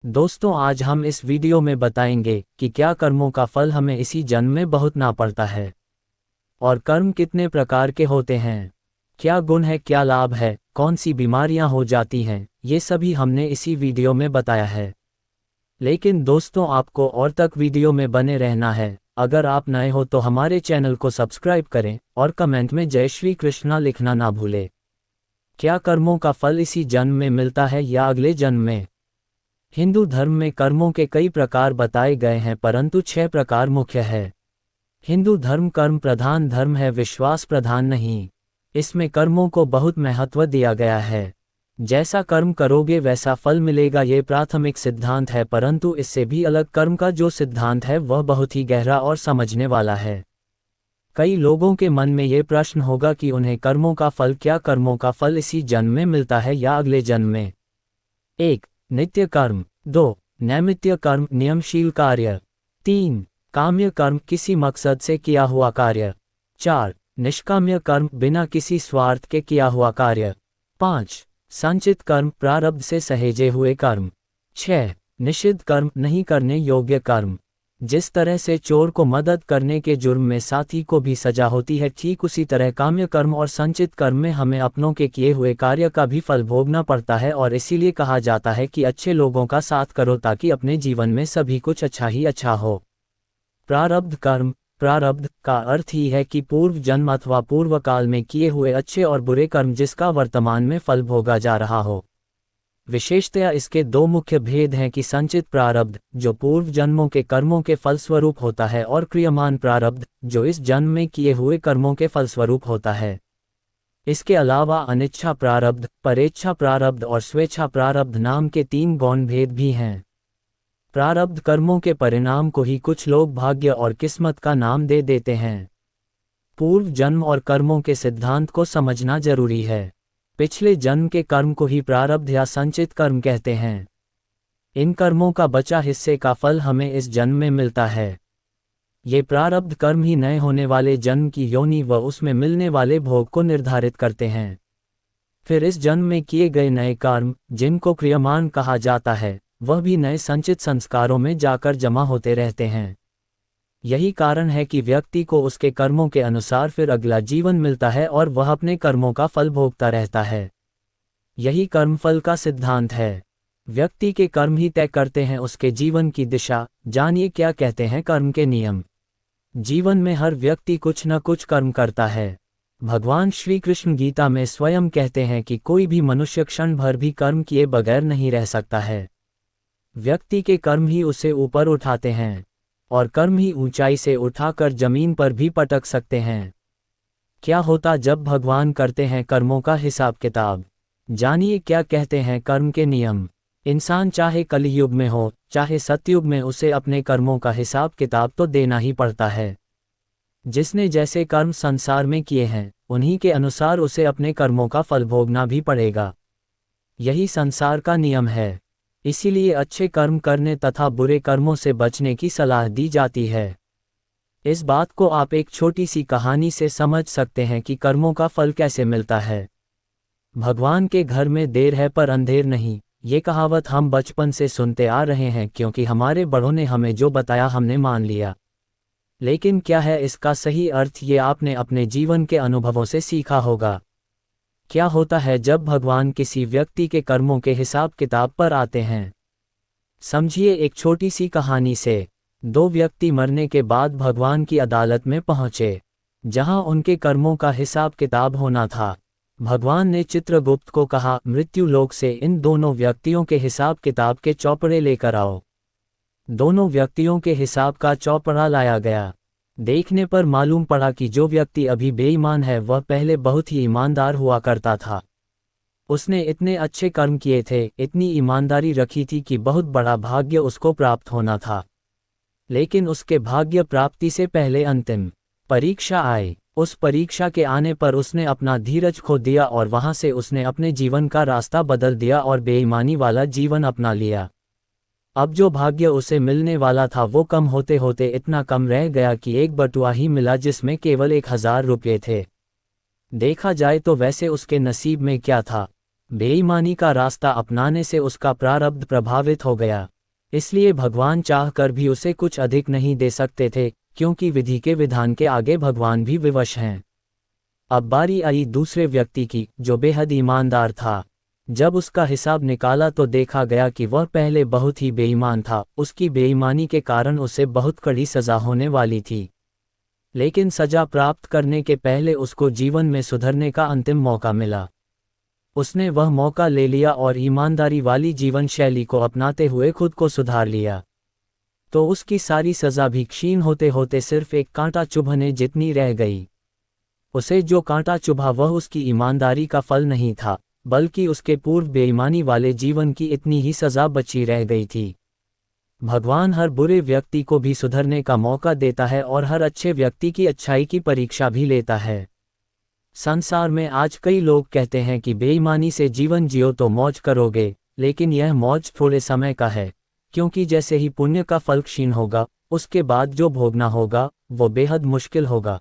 दोस्तों, आज हम इस वीडियो में बताएंगे कि क्या कर्मों का फल हमें इसी जन्म में भुगतना पड़ता है और कर्म कितने प्रकार के होते हैं, क्या गुण है, क्या लाभ है, कौन सी बीमारियां हो जाती हैं, ये सभी हमने इसी वीडियो में बताया है। लेकिन दोस्तों, आपको और तक वीडियो में बने रहना है। अगर आप नए हो तो हमारे चैनल को सब्सक्राइब करें और कमेंट में जय श्री कृष्णा लिखना ना भूलें। क्या कर्मों का फल इसी जन्म में मिलता है या अगले जन्म में? हिंदू धर्म में कर्मों के कई प्रकार बताए गए हैं, परंतु 6 प्रकार मुख्य है। हिंदू धर्म कर्म प्रधान धर्म है, विश्वास प्रधान नहीं। इसमें कर्मों को बहुत महत्व दिया गया है। जैसा कर्म करोगे वैसा फल मिलेगा, ये प्राथमिक सिद्धांत है, परंतु इससे भी अलग कर्म का जो सिद्धांत है वह बहुत ही गहरा और समझने वाला है। कई लोगों के मन में ये प्रश्न होगा कि उन्हें कर्मों का फल, क्या कर्मों का फल इसी जन्म में मिलता है या अगले जन्म में? 1. नित्य कर्म। 2. नैमित्य कर्म, नियमशील कार्य। 3. काम्य कर्म, किसी मकसद से किया हुआ कार्य। 4. निष्काम्य कर्म, बिना किसी स्वार्थ के किया हुआ कार्य। 5. संचित कर्म, प्रारब्ध से सहेजे हुए कर्म। 6. निषिद्ध कर्म, नहीं करने योग्य कर्म। जिस तरह से चोर को मदद करने के जुर्म में साथी को भी सजा होती है, ठीक उसी तरह काम्य कर्म और संचित कर्म में हमें अपनों के किए हुए कार्य का भी फल भोगना पड़ता है, और इसीलिए कहा जाता है कि अच्छे लोगों का साथ करो ताकि अपने जीवन में सभी कुछ अच्छा ही अच्छा हो। प्रारब्ध कर्म। प्रारब्ध का अर्थ ही है कि पूर्व जन्म अथवा पूर्व काल में किए हुए अच्छे और बुरे कर्म जिसका वर्तमान में फल भोगा जा रहा हो। विशेषतया इसके 2 मुख्य भेद हैं कि संचित प्रारब्ध, जो पूर्व जन्मों के कर्मों के फलस्वरूप होता है, और क्रियमान प्रारब्ध, जो इस जन्म में किए हुए कर्मों के फलस्वरूप होता है। इसके अलावा अनिच्छा प्रारब्ध, परेच्छा प्रारब्ध और स्वेच्छा प्रारब्ध नाम के 3 गौण भेद भी हैं। प्रारब्ध कर्मों के परिणाम को ही कुछ लोग भाग्य और किस्मत का नाम दे देते हैं। पूर्व जन्म और कर्मों के सिद्धांत को समझना जरूरी है। पिछले जन्म के कर्म को ही प्रारब्ध या संचित कर्म कहते हैं। इन कर्मों का बचा हिस्से का फल हमें इस जन्म में मिलता है। ये प्रारब्ध कर्म ही नए होने वाले जन्म की योनि व उसमें मिलने वाले भोग को निर्धारित करते हैं। फिर इस जन्म में किए गए नए कर्म, जिनको क्रियमान कहा जाता है, वह भी नए संचित संस्कारों में जाकर जमा होते रहते हैं। यही कारण है कि व्यक्ति को उसके कर्मों के अनुसार फिर अगला जीवन मिलता है और वह अपने कर्मों का फल भोगता रहता है। यही कर्मफल का सिद्धांत है। व्यक्ति के कर्म ही तय करते हैं उसके जीवन की दिशा। जानिए क्या कहते हैं कर्म के नियम। जीवन में हर व्यक्ति कुछ न कुछ कर्म करता है। भगवान श्री कृष्ण गीता में स्वयं कहते हैं कि कोई भी मनुष्य क्षण भर भी कर्म किए बगैर नहीं रह सकता है। व्यक्ति के कर्म ही उसे ऊपर उठाते हैं, और कर्म ही ऊंचाई से उठाकर जमीन पर भी पटक सकते हैं। क्या होता जब भगवान करते हैं कर्मों का हिसाब किताब? जानिए क्या कहते हैं कर्म के नियम। इंसान चाहे कलियुग में हो चाहे सतयुग में, उसे अपने कर्मों का हिसाब किताब तो देना ही पड़ता है। जिसने जैसे कर्म संसार में किए हैं, उन्हीं के अनुसार उसे अपने कर्मों का फल भोगना भी पड़ेगा। यही संसार का नियम है। इसीलिए अच्छे कर्म करने तथा बुरे कर्मों से बचने की सलाह दी जाती है। इस बात को आप एक छोटी सी कहानी से समझ सकते हैं कि कर्मों का फल कैसे मिलता है। भगवान के घर में देर है पर अंधेर नहीं, ये कहावत हम बचपन से सुनते आ रहे हैं, क्योंकि हमारे बड़ों ने हमें जो बताया हमने मान लिया। लेकिन क्या है इसका सही अर्थ, ये आपने अपने जीवन के अनुभवों से सीखा होगा। क्या होता है जब भगवान किसी व्यक्ति के कर्मों के हिसाब किताब पर आते हैं? समझिए एक छोटी सी कहानी से। 2 व्यक्ति मरने के बाद भगवान की अदालत में पहुंचे, जहां उनके कर्मों का हिसाब किताब होना था। भगवान ने चित्रगुप्त को कहा, मृत्यु लोक से इन दोनों व्यक्तियों के हिसाब किताब के चौपड़े लेकर आओ। दोनों व्यक्तियों के हिसाब का चौपड़ा लाया गया। देखने पर मालूम पड़ा कि जो व्यक्ति अभी बेईमान है वह पहले बहुत ही ईमानदार हुआ करता था। उसने इतने अच्छे कर्म किए थे, इतनी ईमानदारी रखी थी कि बहुत बड़ा भाग्य उसको प्राप्त होना था। लेकिन उसके भाग्य प्राप्ति से पहले अंतिम परीक्षा आई। उस परीक्षा के आने पर उसने अपना धीरज खो दिया, और वहां से उसने अपने जीवन का रास्ता बदल दिया और बेईमानी वाला जीवन अपना लिया। अब जो भाग्य उसे मिलने वाला था वो कम होते होते इतना कम रह गया कि 1 बटुआ ही मिला, जिसमें केवल 1000 रुपये थे। देखा जाए तो वैसे उसके नसीब में क्या था? बेईमानी का रास्ता अपनाने से उसका प्रारब्ध प्रभावित हो गया। इसलिए भगवान चाहकर भी उसे कुछ अधिक नहीं दे सकते थे, क्योंकि विधि के विधान के आगे भगवान भी विवश हैं। अब बारी आई दूसरे व्यक्ति की, जो बेहद ईमानदार था। जब उसका हिसाब निकाला तो देखा गया कि वह पहले बहुत ही बेईमान था। उसकी बेईमानी के कारण उसे बहुत कड़ी सजा होने वाली थी, लेकिन सजा प्राप्त करने के पहले उसको जीवन में सुधरने का अंतिम मौका मिला। उसने वह मौका ले लिया और ईमानदारी वाली जीवन शैली को अपनाते हुए खुद को सुधार लिया। तो उसकी सारी सजा भी क्षीण होते होते सिर्फ एक कांटा चुभने जितनी रह गई। उसे जो कांटा चुभा वह उसकी ईमानदारी का फल नहीं था, बल्कि उसके पूर्व बेईमानी वाले जीवन की इतनी ही सजा बची रह गई थी। भगवान हर बुरे व्यक्ति को भी सुधरने का मौका देता है और हर अच्छे व्यक्ति की अच्छाई की परीक्षा भी लेता है। संसार में आज कई लोग कहते हैं कि बेईमानी से जीवन जियो तो मौज करोगे, लेकिन यह मौज थोड़े समय का है, क्योंकि जैसे ही पुण्य का फल क्षीण होगा, उसके बाद जो भोगना होगा वो बेहद मुश्किल होगा।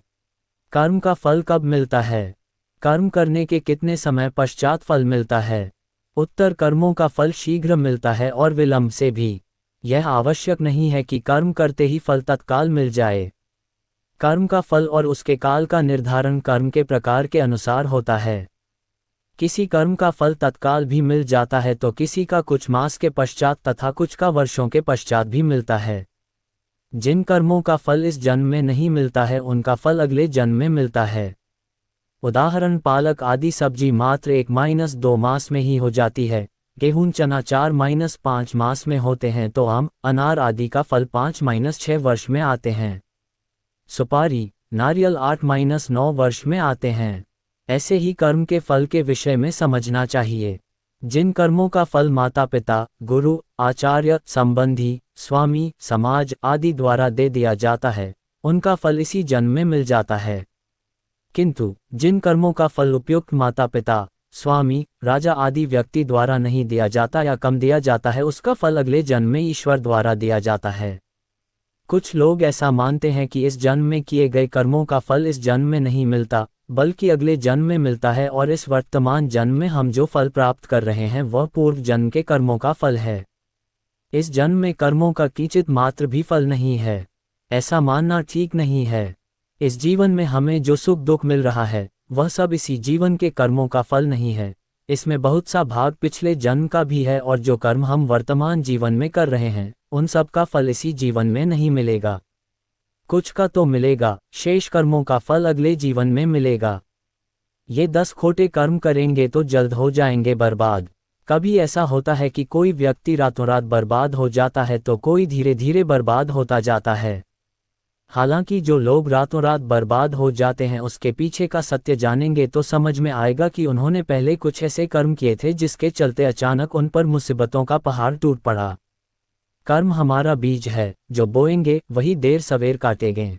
कर्म का फल कब मिलता है? कर्म करने के कितने समय पश्चात फल मिलता है? उत्तर, कर्मों का फल शीघ्र मिलता है और विलंब से भी। यह आवश्यक नहीं है कि कर्म करते ही फल तत्काल मिल जाए। कर्म का फल और उसके काल का निर्धारण कर्म के प्रकार के अनुसार होता है। किसी कर्म का फल तत्काल भी मिल जाता है तो किसी का कुछ मास के पश्चात तथा कुछ का वर्षों के पश्चात भी मिलता है। जिन कर्मों का फल इस जन्म में नहीं मिलता है उनका फल अगले जन्म में मिलता है। उदाहरण, पालक आदि सब्जी मात्र 1-2 मास में ही हो जाती है। गेहूं चना 4-5 मास में होते हैं तो आम अनार आदि का फल 5-6 वर्ष में आते हैं। सुपारी नारियल 8-9 वर्ष में आते हैं। ऐसे ही कर्म के फल के विषय में समझना चाहिए। जिन कर्मों का फल माता पिता, गुरु, आचार्य, संबंधी, स्वामी, समाज आदि द्वारा दे दिया जाता है, उनका फल इसी जन्म में मिल जाता है। किंतु जिन कर्मों का फल उपयुक्त माता पिता, स्वामी, राजा आदि व्यक्ति द्वारा नहीं दिया जाता या कम दिया जाता है, उसका फल अगले जन्म में ईश्वर द्वारा दिया जाता है। कुछ लोग ऐसा मानते हैं कि इस जन्म में किए गए कर्मों का फल इस जन्म में नहीं मिलता, बल्कि अगले जन्म में मिलता है, और इस वर्तमान जन्म में हम जो फल प्राप्त कर रहे हैं वह पूर्व जन्म के कर्मों का फल है। इस जन्म में कर्मों का किंचित मात्र भी फल नहीं है। ऐसा मानना ठीक नहीं है। इस जीवन में हमें जो सुख दुख मिल रहा है वह सब इसी जीवन के कर्मों का फल नहीं है। इसमें बहुत सा भाग पिछले जन्म का भी है, और जो कर्म हम वर्तमान जीवन में कर रहे हैं उन सब का फल इसी जीवन में नहीं मिलेगा। कुछ का तो मिलेगा, शेष कर्मों का फल अगले जीवन में मिलेगा। ये 10 खोटे कर्म करेंगे तो जल्द हो जाएंगे बर्बाद। कभी ऐसा होता है कि कोई व्यक्ति रातों रात बर्बाद हो जाता है तो कोई धीरे धीरे बर्बाद होता जाता है। हालांकि जो लोग रातों रात बर्बाद हो जाते हैं उसके पीछे का सत्य जानेंगे तो समझ में आएगा कि उन्होंने पहले कुछ ऐसे कर्म किए थे जिसके चलते अचानक उन पर मुसीबतों का पहाड़ टूट पड़ा। कर्म हमारा बीज है, जो बोएंगे वही देर सवेर काटेंगे।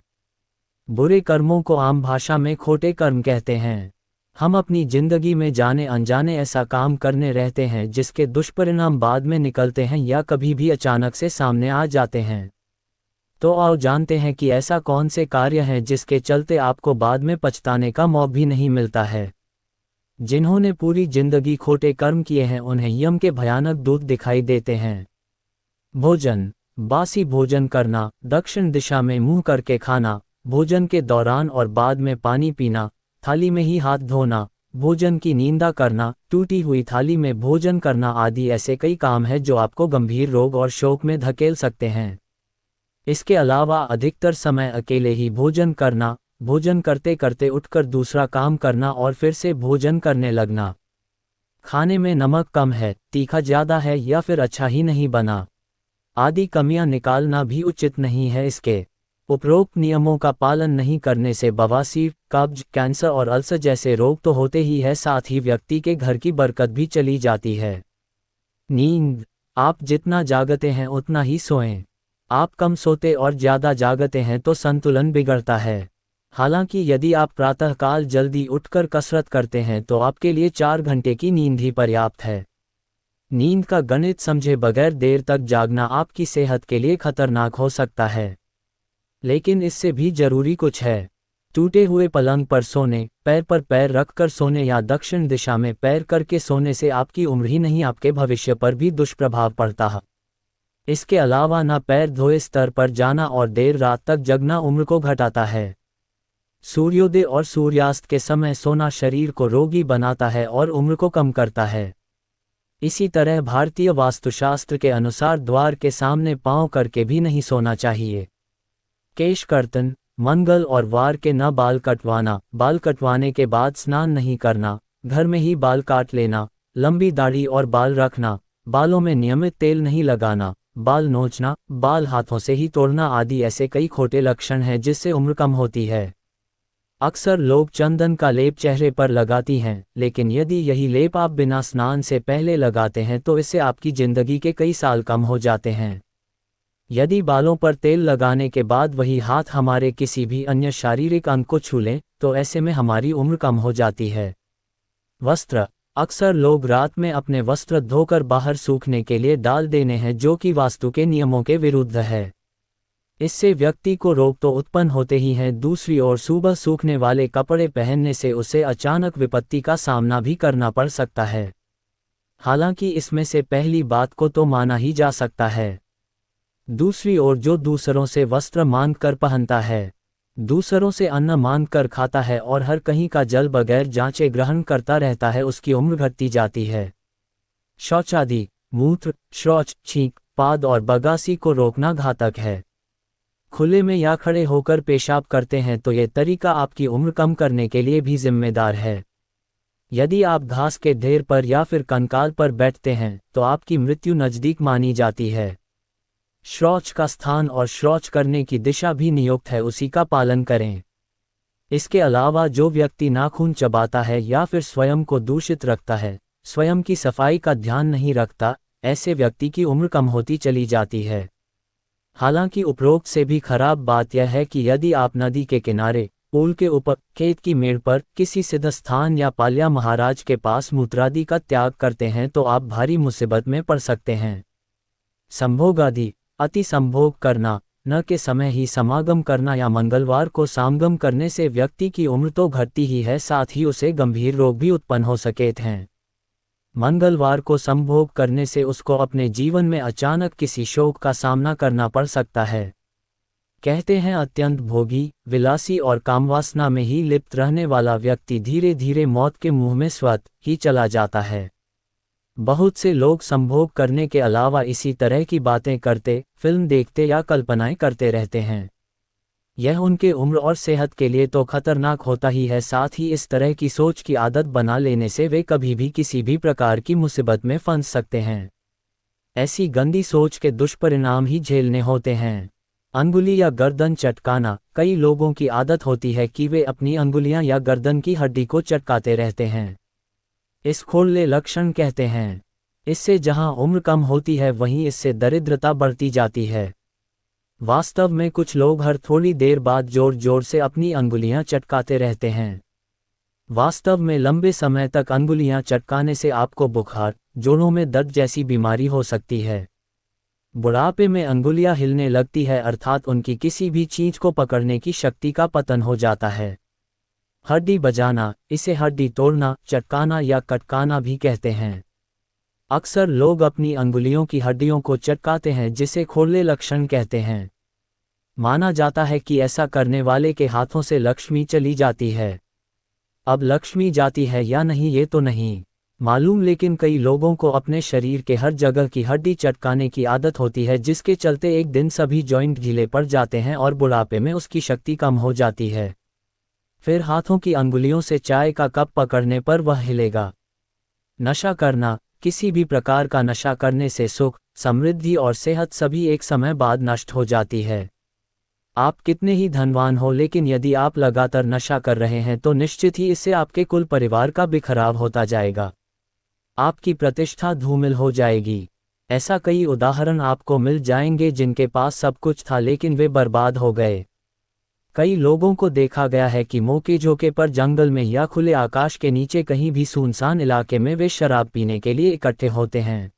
बुरे कर्मों को आम भाषा में खोटे कर्म कहते हैं। हम अपनी जिंदगी में जाने अनजाने ऐसा काम करने रहते हैं जिसके दुष्परिणाम बाद में निकलते हैं या कभी भी अचानक से सामने आ जाते हैं। तो आओ जानते हैं कि ऐसा कौन से कार्य हैं जिसके चलते आपको बाद में पछताने का मौका भी नहीं मिलता है। जिन्होंने पूरी जिंदगी खोटे कर्म किए हैं उन्हें यम के भयानक दूत दिखाई देते हैं। भोजन, बासी भोजन करना, दक्षिण दिशा में मुंह करके खाना, भोजन के दौरान और बाद में पानी पीना, थाली में ही हाथ धोना, भोजन की निंदा करना, टूटी हुई थाली में भोजन करना आदि ऐसे कई काम हैं जो आपको गंभीर रोग और शोक में धकेल सकते हैं। इसके अलावा अधिकतर समय अकेले ही भोजन करना, भोजन करते करते उठकर दूसरा काम करना और फिर से भोजन करने लगना, खाने में नमक कम है, तीखा ज़्यादा है या फिर अच्छा ही नहीं बना आदि कमियां निकालना भी उचित नहीं है। इसके उपरोक्त नियमों का पालन नहीं करने से बवासीर, कब्ज, कैंसर और अल्सर जैसे रोग तो होते ही है, साथ ही व्यक्ति के घर की बरकत भी चली जाती है। नींद, आप जितना जागते हैं उतना ही सोएं। आप कम सोते और ज़्यादा जागते हैं तो संतुलन बिगड़ता है। हालांकि यदि आप प्रातःकाल जल्दी उठकर कसरत करते हैं तो आपके लिए 4 घंटे की नींद ही पर्याप्त है। नींद का गणित समझे बगैर देर तक जागना आपकी सेहत के लिए खतरनाक हो सकता है। लेकिन इससे भी जरूरी कुछ है। टूटे हुए पलंग पर सोने, पैर पर पैर रखकर सोने या दक्षिण दिशा में पैर करके सोने से आपकी उम्र ही नहीं आपके भविष्य पर भी दुष्प्रभाव पड़ता है। इसके अलावा ना पैर धोए स्तर पर जाना और देर रात तक जगना उम्र को घटाता है। सूर्योदय और सूर्यास्त के समय सोना शरीर को रोगी बनाता है और उम्र को कम करता है। इसी तरह भारतीय वास्तुशास्त्र के अनुसार द्वार के सामने पांव करके भी नहीं सोना चाहिए। केश कर्तन, मंगल और वार के न बाल कटवाना, बाल कटवाने के बाद स्नान नहीं करना, घर में ही बाल काट लेना, लंबी दाढ़ी और बाल रखना, बालों में नियमित तेल नहीं लगाना, बाल नोचना, बाल हाथों से ही तोड़ना आदि ऐसे कई खोटे लक्षण हैं जिससे उम्र कम होती है। अक्सर लोग चंदन का लेप चेहरे पर लगाती हैं, लेकिन यदि यही लेप आप बिना स्नान से पहले लगाते हैं तो इससे आपकी जिंदगी के कई साल कम हो जाते हैं। यदि बालों पर तेल लगाने के बाद वही हाथ हमारे किसी भी अन्य शारीरिक अंग को छू लें, तो ऐसे में हमारी उम्र कम हो जाती है। वस्त्र, अक्सर लोग रात में अपने वस्त्र धोकर बाहर सूखने के लिए डाल देने हैं, जो कि वास्तु के नियमों के विरुद्ध है। इससे व्यक्ति को रोग तो उत्पन्न होते ही हैं, दूसरी ओर सुबह सूखने वाले कपड़े पहनने से उसे अचानक विपत्ति का सामना भी करना पड़ सकता है। हालांकि इसमें से पहली बात को तो माना ही जा सकता है। दूसरी ओर जो दूसरों से वस्त्र मांग कर पहनता है, दूसरों से अन्न मांग कर खाता है और हर कहीं का जल बगैर जांचे ग्रहण करता रहता है, उसकी उम्र घटती जाती है। शौचादि, मूत्र, शौच, छींक, पाद और बगासी को रोकना घातक है। खुले में या खड़े होकर पेशाब करते हैं तो ये तरीका आपकी उम्र कम करने के लिए भी जिम्मेदार है। यदि आप घास के ढेर पर या फिर कंकाल पर बैठते हैं तो आपकी मृत्यु नज़दीक मानी जाती है। शौच का स्थान और शौच करने की दिशा भी नियुक्त है, उसी का पालन करें। इसके अलावा जो व्यक्ति नाखून चबाता है या फिर स्वयं को दूषित रखता है, स्वयं की सफाई का ध्यान नहीं रखता, ऐसे व्यक्ति की उम्र कम होती चली जाती है। हालांकि उपरोक्त से भी खराब बात यह है कि यदि आप नदी के किनारे, पुल के ऊपर, खेत की मेड़ पर, किसी सिद्ध स्थान या पाल्या महाराज के पास मूत्रादि का त्याग करते हैं तो आप भारी मुसीबत में पड़ सकते हैं। संभोगादि, अति संभोग करना, न के समय ही समागम करना या मंगलवार को समागम करने से व्यक्ति की उम्र तो घटती ही है, साथ ही उसे गंभीर रोग भी उत्पन्न हो सकते हैं। मंगलवार को संभोग करने से उसको अपने जीवन में अचानक किसी शोक का सामना करना पड़ सकता है। कहते हैं अत्यंत भोगी, विलासी और कामवासना में ही लिप्त रहने वाला व्यक्ति धीरे धीरे मौत के मुंह में स्वतः ही चला जाता है। बहुत से लोग संभोग करने के अलावा इसी तरह की बातें करते, फिल्म देखते या कल्पनाएं करते रहते हैं। यह उनके उम्र और सेहत के लिए तो खतरनाक होता ही है, साथ ही इस तरह की सोच की आदत बना लेने से वे कभी भी किसी भी प्रकार की मुसीबत में फंस सकते हैं। ऐसी गंदी सोच के दुष्परिणाम ही झेलने होते हैं। अंगुली या गर्दन चटकाना, कई लोगों की आदत होती है कि वे अपनी अंगुलियां या गर्दन की हड्डी को चटकाते रहते हैं। इस खोले लक्षण कहते हैं। इससे जहां उम्र कम होती है वहीं इससे दरिद्रता बढ़ती जाती है। वास्तव में कुछ लोग हर थोड़ी देर बाद जोर जोर से अपनी अंगुलियां चटकाते रहते हैं। वास्तव में लंबे समय तक अंगुलियां चटकाने से आपको बुखार, जोड़ों में दर्द जैसी बीमारी हो सकती है। बुढ़ापे में अंगुलियां हिलने लगती है, अर्थात उनकी किसी भी चीज को पकड़ने की शक्ति का पतन हो जाता है। हड्डी बजाना, इसे हड्डी तोड़ना, चटकाना या कटकाना भी कहते हैं। अक्सर लोग अपनी अंगुलियों की हड्डियों को चटकाते हैं, जिसे खोले लक्षण कहते हैं। माना जाता है कि ऐसा करने वाले के हाथों से लक्ष्मी चली जाती है। अब लक्ष्मी जाती है या नहीं ये तो नहीं मालूम, लेकिन कई लोगों को अपने शरीर के हर जगह की हड्डी चटकाने की आदत होती है, जिसके चलते एक दिन सभी जॉइंट ढीले पड़ जाते हैं और बुढ़ापे में उसकी शक्ति कम हो जाती है। फिर हाथों की अंगुलियों से चाय का कप पकड़ने पर वह हिलेगा। नशा करना, किसी भी प्रकार का नशा करने से सुख, समृद्धि और सेहत सभी एक समय बाद नष्ट हो जाती है। आप कितने ही धनवान हो, लेकिन यदि आप लगातार नशा कर रहे हैं तो निश्चित ही इससे आपके कुल परिवार का बिखराव होता जाएगा। आपकी प्रतिष्ठा धूमिल हो जाएगी। ऐसा कई उदाहरण आपको मिल जाएंगे जिनके पास सब कुछ था लेकिन वे बर्बाद हो गए। कई लोगों को देखा गया है कि मौके झोंके पर जंगल में या खुले आकाश के नीचे कहीं भी सुनसान इलाके में वे शराब पीने के लिए इकट्ठे होते हैं।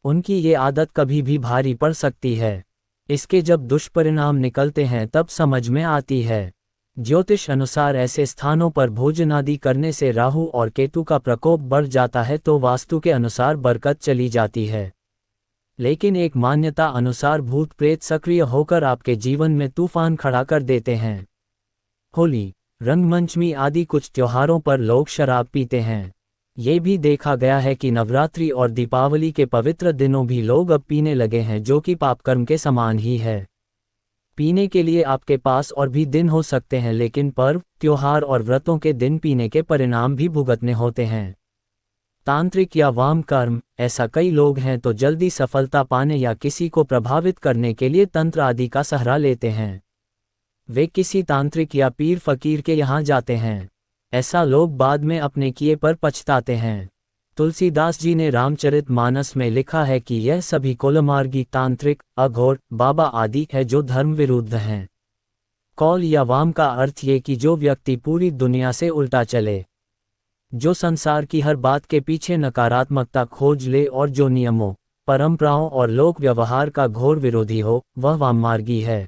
उनकी ये आदत कभी भी भारी पड़ सकती है। इसके जब दुष्परिणाम निकलते हैं तब समझ में आती है। ज्योतिष अनुसार ऐसे स्थानों पर भोजन आदि करने से राहु और केतु का प्रकोप बढ़ जाता है, तो वास्तु के अनुसार बरकत चली जाती है। लेकिन एक मान्यता अनुसार भूत प्रेत सक्रिय होकर आपके जीवन में तूफान खड़ा कर देते हैं। होली, रंगमंचमी आदि कुछ त्योहारों पर लोग शराब पीते हैं। ये भी देखा गया है कि नवरात्रि और दीपावली के पवित्र दिनों भी लोग अब पीने लगे हैं, जो कि पापकर्म के समान ही है। पीने के लिए आपके पास और भी दिन हो सकते हैं, लेकिन पर्व, त्योहार और व्रतों के दिन पीने के परिणाम भी भुगतने होते हैं। तांत्रिक या वाम कर्म, ऐसा कई लोग हैं तो जल्दी सफलता पाने या किसी को प्रभावित करने के लिए तंत्र आदि का सहारा लेते हैं। वे किसी तांत्रिक या पीर फकीर के यहाँ जाते हैं। ऐसा लोग बाद में अपने किए पर पछताते हैं। तुलसीदास जी ने रामचरितमानस में लिखा है कि यह सभी कोलमार्गी तांत्रिक, अघोर, बाबा आदि है जो धर्म विरुद्ध हैं। कौल या वाम का अर्थ ये कि जो व्यक्ति पूरी दुनिया से उल्टा चले, जो संसार की हर बात के पीछे नकारात्मकता खोज ले और जो नियमों, परंपराओं और लोक व्यवहार का घोर विरोधी हो, वह वाममार्गी है।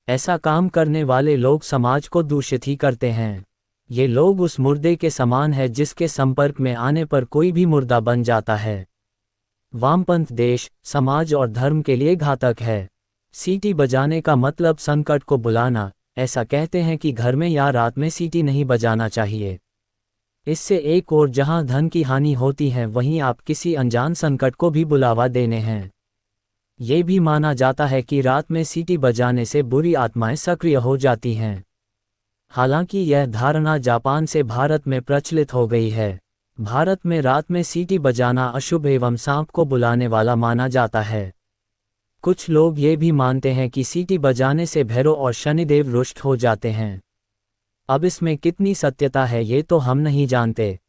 ऐसा काम करने वाले लोग समाज को दूषित ही करते हैं। ये लोग उस मुर्दे के समान है जिसके संपर्क में आने पर कोई भी मुर्दा बन जाता है। वामपंथ देश, समाज और धर्म के लिए घातक है। सीटी बजाने का मतलब संकट को बुलाना। ऐसा कहते हैं कि घर में या रात में सीटी नहीं बजाना चाहिए। इससे एक और जहां धन की हानि होती है, वहीं आप किसी अनजान संकट को भी बुलावा देने हैं। ये भी माना जाता है कि रात में सीटी बजाने से बुरी आत्माएं सक्रिय हो जाती हैं। हालांकि यह धारणा जापान से भारत में प्रचलित हो गई है। भारत में रात में सीटी बजाना अशुभ एवं सांप को बुलाने वाला माना जाता है। कुछ लोग ये भी मानते हैं कि सीटी बजाने से भैरव और शनिदेव रुष्ट हो जाते हैं। अब इसमें कितनी सत्यता है ये तो हम नहीं जानते।